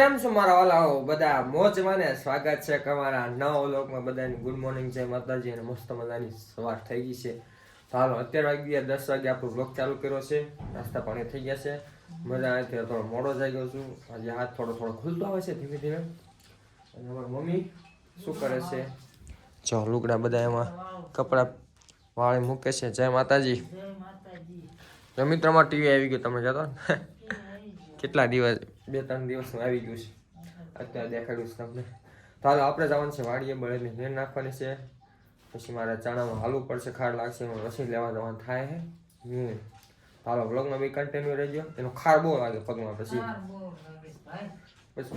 કેમ છો મારા વાલાઓ બધા મોજમાં ને સ્વાગત છે તમારા નવા વ્લોગમાં બધાની ગુડ મોર્નિંગ જય માતાજી અને મસ્ત મજાની સવાર થઈ ગઈ છે તો હાલો અત્યારે વાગ્યા 10 વાગે આપણો વ્લોગ ચાલુ કર્યો છે નાસ્તા પાણી થઈ ગયા છે મજા આવે ત્યારે થોડો મોડો થઈ ગયો છું આજે હાથ થોડો ખુલતો આવે છે ધીમે ધીમે અને અમારી મમ્મી શું કરે છે જો લુગડા બધા એમાં કપડા વાળી મૂકે છે જય માતાજી જો મિત્રોમાં ટીવી આવી ગયું તમે કહેતો કેટલા દિવસ 2-3 દિવસનું આવી ગયું છે અત્યારે દેખાડ્યું છે તમને તો હાલો આપણે જવાનું છે વાડીએ બળદની નેર નાખવાની છે પછી મારે ચણામાં હાલવું પડશે ખાર લાગશે એમાં રસી લેવા જવાનું થાય છે હાલો બ્લોગમાં બી કન્ટિન્યુ રહેજો એનો ખાર બહુ લાગે પગમાં પછી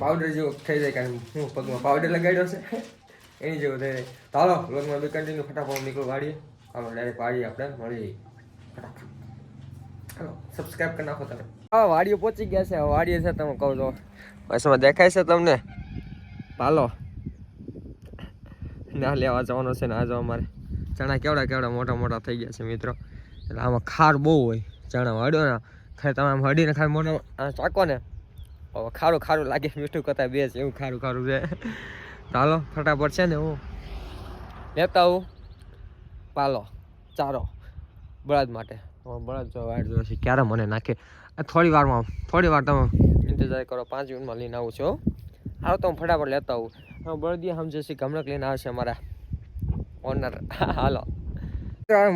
પાવડર જેવો થઈ જાય કારણ હું પગમાં પાવડર લગાડ્યો છે એની જેવું થઈ જાય તો હાલો બ્લોગમાં બી કન્ટિન્યુ ફટાફટ નીકળો વાડીએ હાલો ડાયરેક્ટ વાડીએ આપણે મળીએ ફટાફટ હાલો સબસ્ક્રાઈબ કરી નાખો તમે હા વાડીઓ પહોંચી ગયા છે વાડીએ છે તમે કહો છો બસમાં દેખાય છે તમને પાલો ના લેવા જવાનો છે ને આ જો અમારે ચણા કેવડા મોટા મોટા થઈ ગયા છે મિત્રો એટલે આમાં ખાર બહુ હોય ચણા હડ્યો ને ખાલી તમે આમ હડીને ખાલી મોટા ચાકો ને ખારું લાગે મીઠું કરતા બે છે એવું ખારું છે ચાલો ફટાફટ છે ને હું લેતા આવું પાલો ચારો બળદ માટે બળદ જો વાડ જો છે ક્યારે મને નાખે થોડી વાર તમે ઇંતજાર કરો 5 મિનિટમાં લઈને આવું છું હાલો તો હું ફટાફટ લેતા આવું બળદિયા સમજે છે ગમણક લઈને આવશે અમારા ઓનર હાલો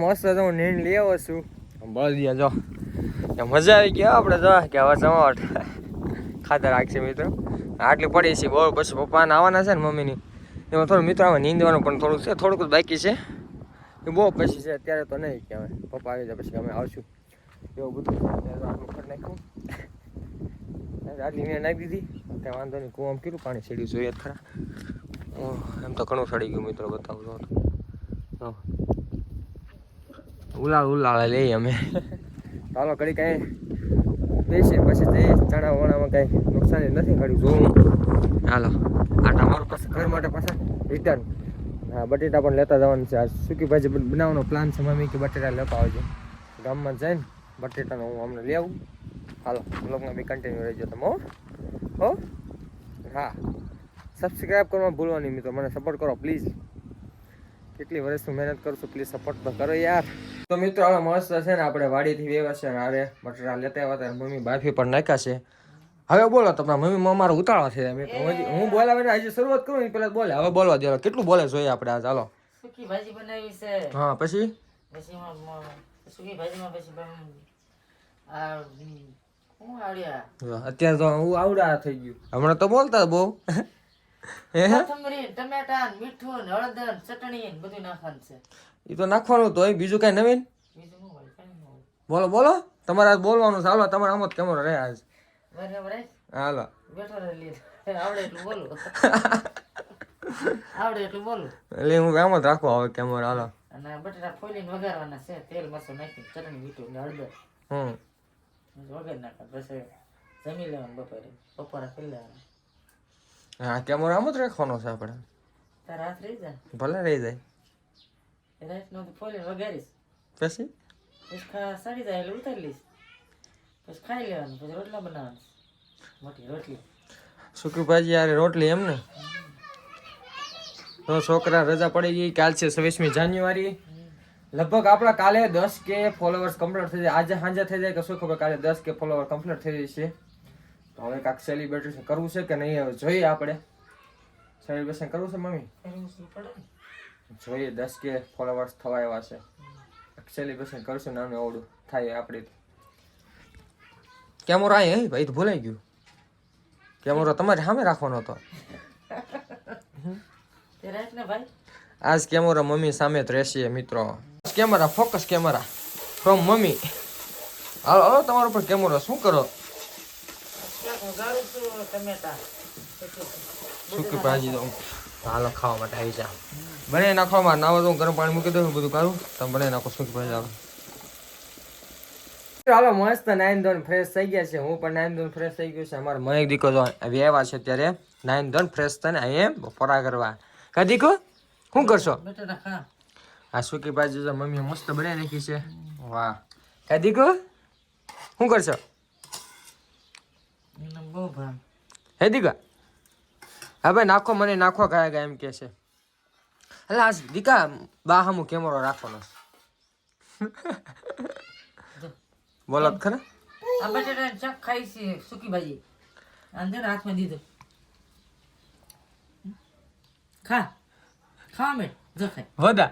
મસ્ત હું નીંદ લઈ આવ્યો છું બળદિયા જો મજા આવી ગઈ આપણે જો કે હવે જમાવટ ખાતર રાખશે મિત્રો આટલી પડી છે બહુ પછી પપ્પાને આવવાના છે ને મમ્મીની એમાં થોડું મિત્રો આવે નીંદવાનું પણ થોડુંક છે થોડુંક જ બાકી છે એ બહુ પછી છે અત્યારે તો નહીં કહેવાય પપ્પા આવી જાય પછી અમે આવશું એવું બધું આટલું ખર નાખ્યું આટલી મેં નાખી દીધી ત્યાં વાંધો નહીં કુવામાં કેટલું પાણી છેડ્યું જોઈએ ખરા એમ તો ઘણું સડી ગયું મિત્રો બતાવું તો ઉલાળે લઈએ અમે ચાલો ઘડી કાંઈ બેસીએ પછી જઈએ ચણા વણામાં કાંઈ નુકસાની નથી ઘડી જોવું હાલો આટા મારું પછી ઘર માટે પાછા રિટર્ન હા બટેટા પણ લેતા જવાનું છે આ સૂકી ભાજી બનાવવાનો પ્લાન છે મમ્મી કે બટેટા લેતા આવજો ગામમાં જઈને બટેટાનો હું અમને લઈ આવું હાલો બ્લોગમાં બી કન્ટિન્યુ રહેજો તમે હો હા સબસ્ક્રાઈબ કરવા ભૂલવાની મિત્રો મને સપોર્ટ કરો પ્લીઝ કેટલી વર્ષથી મહેનત કરું છું પ્લીઝ સપોર્ટ તો કરો યાર તો મિત્રો હવે મસ્ત છે ને આપણે વાડીથી વેવા છે ને હારે બટેટા લેતા આવ્યા હતા મમ્મી બાફી પણ નાખ્યા છે હવે બોલો તમારા મમ્મી અમારો ઉતાળો છે હું બોલાવીને હજી શરૂઆત કરું ને પેલા બોલે હવે બોલવા દે કેટલું બોલે જોઈએ આપણે આ ચાલો સૂકી ભાજી બનાવી છે હા પછી સૂકી ભાજીમાં પછી આ હું આવડ્યા અત્યારે તો હું આવડા થઈ ગયું હમણાં તો બોલતા બહુ કોથમરી ટમેટા મીઠું હળદર ચટણી બધું નાખવાનું છે એ તો નાખવાનું તો બીજું કઈ નવીન બોલો તમારે આજ બોલવાનું છે હાલો તમારે આમ જ કેમેરો રહે આજ બરાબર હાલો બેઠો રહે આવડે એટલું બોલું એટલે હું આમ જ રાખવા આવે કેમેરો હાલો અને બટેટા ફોલીને વઘારવાના છે તેલ મરચું નાખી ચટણી મીઠું ને હળદર વઘાર નાખવા પછી જમી લેવાનું બપોરે કરી લેવાનું હા કેમેરો આમ જ રાખવાનો છે આપણે તારા હાથ રહી જાય ભલે રહી જાય રાઈસ નો ફોલીને વઘારીશ પછી સડી જાય એટલે ઉતારી લઈશ પછી ખાઈ લેવાનું પછી રોટલા બનાવવાનું મોટી રોટલી સૂકી ભાજી યાર રોટલી એમ ને તો છોકરા રજા પડી ગઈ કાલ છે 26મી જાન્યુઆરી લગભગ આપણા કાલે 10K ફોલોવર્સ કમ્પ્લીટ થઈ જાય આજે સાંજે થઈ જાય કે શું ખબર કાલે 10K ફોલોવર કમ્પ્લીટ થઈ જશે તો હવે કાંઈક સેલિબ્રેશન કરવું છે કે નહીં હવે જોઈએ આપણે સેલિબ્રેશન કરવું છે મમ્મી જોઈએ 10K ફોલોવર્સ થવા એવા છે સેલિબ્રેશન કરશું નાનું અવડું થાય આપણે કેમેરો અહીં ભાઈ તો ભૂલાઈ ગયું કેમેરો તમારે સામે રાખવાનો હતો આજ કેમેરો મમ્મી સામે જ રહેશે મિત્રો camera focus camera from mummy હાલો તમારા ઉપર કેમેરો શું કરો સૂકી ભાજી દઉં હાલો ખાવા માટે આવી જા બને નાખવામાં નાવા દઉં ગરમ પાણી મૂકી દઉં બધું કરું તમે બને નાખો સૂકી ભાજી હાલો હાલો મસ્ત નાઈન ધોન ફ્રેશ થઈ ગયા છે હું પણ નાઈન ધોન ફ્રેશ થઈ ગયું છે અમારે મયક દીકો જો વ્યવા છે ત્યારે નાઈન ધોન ફ્રેશ થઈને અહીંયા ફરા કરવા કા દીકો શું કરશો આ સૂકી ભાજી જો મમ્મીએ મસ્ત બનાવી નાખી છે વાહ કાદીકો શું કરશો બહુ ભાવ હે દીકા હા ભાઈ નાખો મને નાખો કયા ગયા એમ કે છે એટલે આ દીકા બા હમું કેમેરો રાખવાનો બોલો તો ખરા આ બટેટાનું શાક ખાઈ છે સૂકી ભાજી અંદર હાથમાં દીધું ખા મેં જો ખાય વધા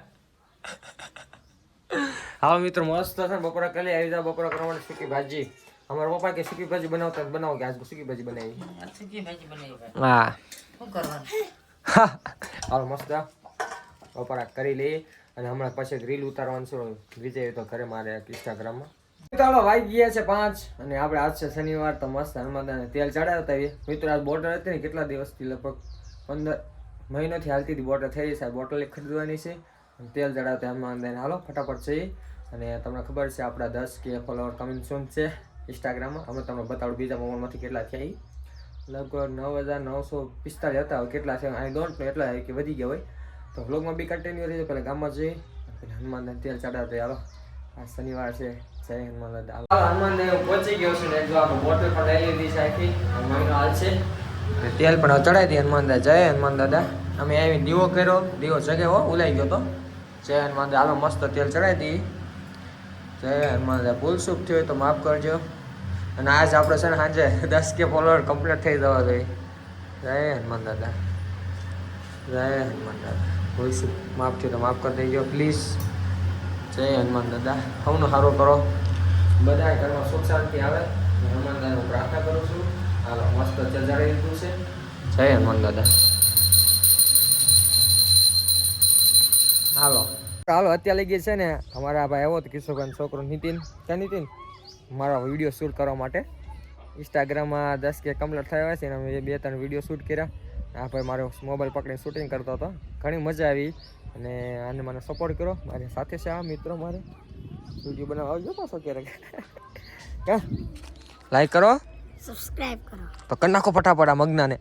હા મિત્રો મસ્ત છે બપોરા કરી આવી જાવ બપોરા કરવા માટે સૂકી ભાજી અમારા પપ્પા કે સૂકી ભાજી બનાવતા બનાવો કે આજ સૂકી ભાજી બનાવી સૂકી ભાજી બનાવી હા શું કરવાનું હાલો મસ્ત બપોરા કરી લઈએ અને હમણાં પછી રીલ ઉતારવાનું છું વિજય તો ઘરે મારે ઇન્સ્ટાગ્રામમાં ચાલો વાગી ગયા છે 5 અને આપણે આજ છે શનિવાર તો મસ્ત હનુમાનદાને તેલ ચડાવતા આવીએ મિત્રો આજ બોટલ હતી ને કેટલા દિવસથી લગભગ 15 મહિનોથી હાલતી હતી બોટલ થઈ રહી છે બોટલ એક ખરીદવાની છે અને તેલ ચડાવતા હનુમાનદાને હાલો ફટાફટ જઈએ અને તમને ખબર છે આપણા 10K ફોલોવર કમિંગ સૂન છે ઇન્સ્ટાગ્રામમાં અમે તમને બતાવું બીજા મોબાઈલમાંથી કેટલા થયા લગભગ 9945 હતા હવે કેટલા છે આઈ ડોન્ટ નો એટલા કે વધી ગયા હોય તો વ્લોગમાં બી કન્ટિન્યુ રહેજો પહેલાં ગામમાં જઈએ હનુમાનદાને તેલ ચડાવતા હાલો આ શનિવાર છે જય હનુમાન દાદા હનુમાનદેવ પહોંચી ગયો છે ને જો આપણે બોટલ પણ લઈ લીધી છે આખી મહિનો હાલ છે તેલ પણ ચડાવી દી હનુમાન દાદા જય હનુમાન દાદા અમે આવી દીવો કર્યો દીવો જગે હો ઉલાઈ ગયો તો જય હનુમાન દાદા હાલો મસ્ત તેલ ચડાવી દી જય હનુમાન દાદા ભૂલ ચૂક થયો હોય તો માફ કરજો અને આજ આપણે છે ને સાંજે 10K ફોલોવર કમ્પ્લીટ થઈ જવા જોઈએ જય હનુમાન દાદા જય હનુમાન દાદા ભૂલ ચૂક માફ થયો તો માફ કરી દેજો પ્લીઝ જય હનુમાન દાદા સૌનો સારો કરો બધા ઘરમાં સુખ શાંતિ આવે હનુમાન દાદા હું પ્રાર્થના કરું છું હાલો મસ્ત ચજાડી દીધું છે જય હનુમાન દાદા હાલો હાલો અત્યારે લઈ ગઈ છે ને અમારા ભાઈ આવ્યો હતો કિશોરભાઈ છોકરો નીતિન ક્યાં નીતિન મારા વિડીયો શૂટ કરવા માટે ઇન્સ્ટાગ્રામમાં 10K કમ્પ્લીટ થયા છે ને અમે 2-3 વિડીયો શૂટ કર્યા આ ભાઈ મારો મોબાઈલ પકડીને શૂટિંગ કરતો હતો ઘણી મજા આવી અને આને મને સપોર્ટ કરો મારી સાથે છે આ મિત્રો મારે વિડીયો બનાવવા આવજો પાછો ક્યારેક લાઈક કરો સબસ્ક્રાઇબ કરો તો કરી નાખો ફટાફટ આ મગનાને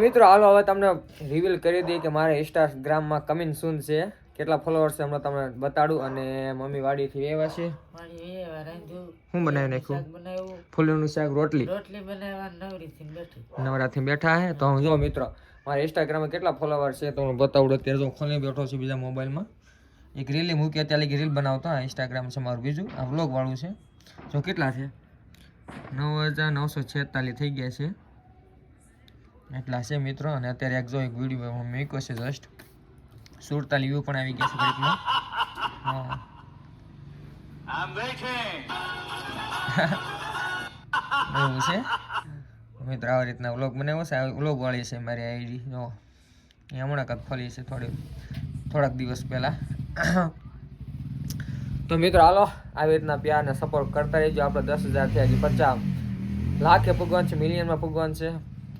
મિત્રો હાલો હવે તમને રિવીલ કરી દઈએ કે મારે ઇન્સ્ટાગ્રામમાં કમિંગ સૂન છે કેટલા ફોલોવર્સ છે હમણાં તમને બતાડું અને મમ્મી વાડીથી આવ્યા છે શું બનાવી નાખ્યું ફૂલનું શાક રોટલી નવરાથી બેઠા હે તો હું જો મિત્રો મારા ઇન્સ્ટાગ્રામમાં કેટલા ફોલોવર છે તો હું બતાવું અત્યારે જો ખોલી બેઠો છું બીજા મોબાઈલમાં એક રીલ મૂકી અત્યારે રીલ બનાવતો ઇન્સ્ટાગ્રામ છે મારું બીજું આ વ્લોગ વાળું છે જો કેટલા છે 9946 થઈ ગયા છે એટલા છે મિત્રો અને અત્યારે એક જો એક વિડીયો મૂક્યો છે જસ્ટ 47 વ્યૂ પણ આવી ગયા છે ગ્રુપમાં હા એવું છે મિત્રો આવી રીતના વ્લોગ બનાવ્યો છે વ્લોગ વાળી છે મારી આઈડી જો એ હમણાં કાંક ખોલી છે થોડાક દિવસ પહેલાં તો મિત્રો હાલો આવી રીતના પ્યારને સપોર્ટ કરતા રહેજો આપણે 10,000 થી હજી 50 લાખે ભગવાન છે મિલિયનમાં ભગવાન છે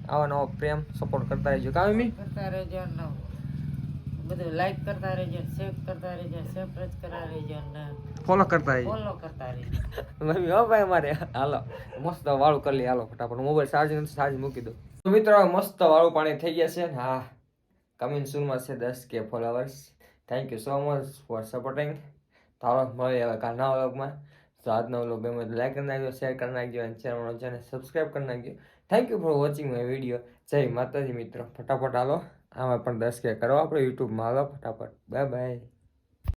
આવા નવો પ્રેમ સપોર્ટ કરતા રહેજો કામી કરતા રહેજો ને બધું લાઈક કરતા રહેજો શેર કરતા રહેજો સબસ્ક્રાઇબ કરતા રહેજો ને ફોલો કરતા રહેજો ફોલો કરતા રહેજો મમ્મી હો ભાઈ મારે હાલો મસ્ત વાળું કરી લે હાલો ફટાફટ મોબાઈલ ચાર્જિંગ નથી ચાર્જ મૂકી દો તો મિત્રો મસ્ત વાળું પાણી થઈ ગયા છે હા કમિંગ સૂનમાં છે 10K followers thank you so much for supporting તારો મળે હવે કાલના વ્લોગમાં તો આજનો વ્લોગ ગમે તો લાઈક કરી નાખજો શેર કરી નાખજો અને ચેનલ સબસ્ક્રાઈબ કરી નાખજો thank you for watching my video જય માતાજી મિત્રો ફટાફટ હાલો આમાં પણ 10K કરો આપણે યુટ્યુબમાં હાલો ફટાફટ બાય બાય